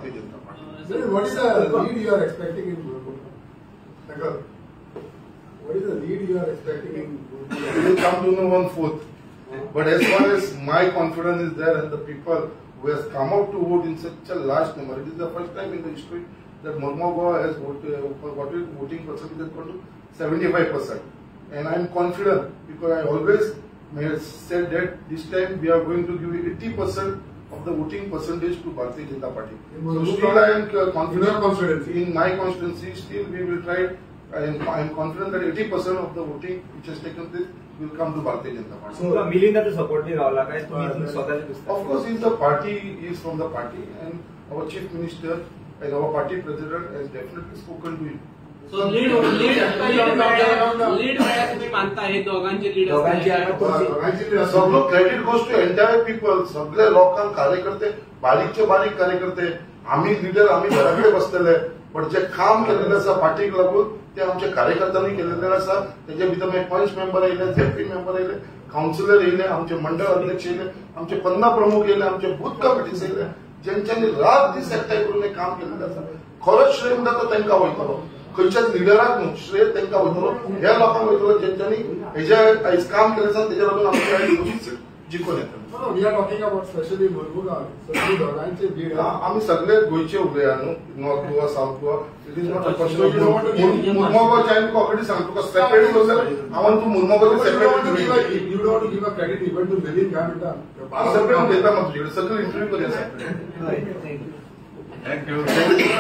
Bharatiya Janata Party. What is the lead you are expecting in Gurgaon? What is the lead you are expecting in Gurgaon? We will come to know 1/4. But as far as my confidence is there and the people who has come out to vote in such a large number, it is the first time in the history that Mormugao has voting percentage has gone to 75%. And I am confident because I always said that this time we are going to give 80% of the voting percentage to Bharatiya Janata Party. So still I am confident in my constituency. Still we will try. I am confident that 80% of the voting which has taken place will come to Bharatiya Janata Party. So मिलिंदाचा support नाही गावला काय तुम्ही स्वतःचे दिसता? Of course, is the party is from the party, and our chief minister and our party president has definitely spoken to him. So lead तुम्ही मानता हे दोघांचे लीड सगळं credit goes to entire people. सगळे लोकांक कार्यकर्ते बारीकचे बारीक कार्यकर्ते आम्ही लीडर आम्ही घराकडे बसलेले पण जे काम केलेले आसा पार्टीक लागून ते आमच्या कार्यकर्त्यांनी केलेले आसा. त्याच्या भितर पंच मेंबर येयले, झेपी मेंबर येयले, काउन्सिलर येयले, आमचे मंडळ अध्यक्ष येयले, आमचे 15 प्रमुख येयले, आमचे बूथ कमिटीज येयले, ज्यांच्यांनी रात दीस एकठांय करून हे काम केलेले आसा. खरोच श्रेय म्हणटा तो तांकां वयतलो. खंयच्याच लिडराक न्हू, श्रेय तांकां वयतलो, ह्या लोकांक वयतलो ज्यांच्यांनी हेजे आयज काम केलें आसा तेच्या लागून आमचे आयज जिखून येतले. We are talking about especially Mormugao. सगळी दोघांचे लीड आम्ही सगळे गोयचे उलया न्हू, north Goa, south Goa. It is not a question of मुर्मुगांवचे हांवें तुका ऑलरेडी सांगता तुका सेपरेट उलयता हांव तूं मुर्मुगांवचे separate You don't want to give a credit even to Navin काय म्हणटा सेपरेट देता मग तुझे सगळे इंटरव्यू करूया सेपरेट. थँक्यू.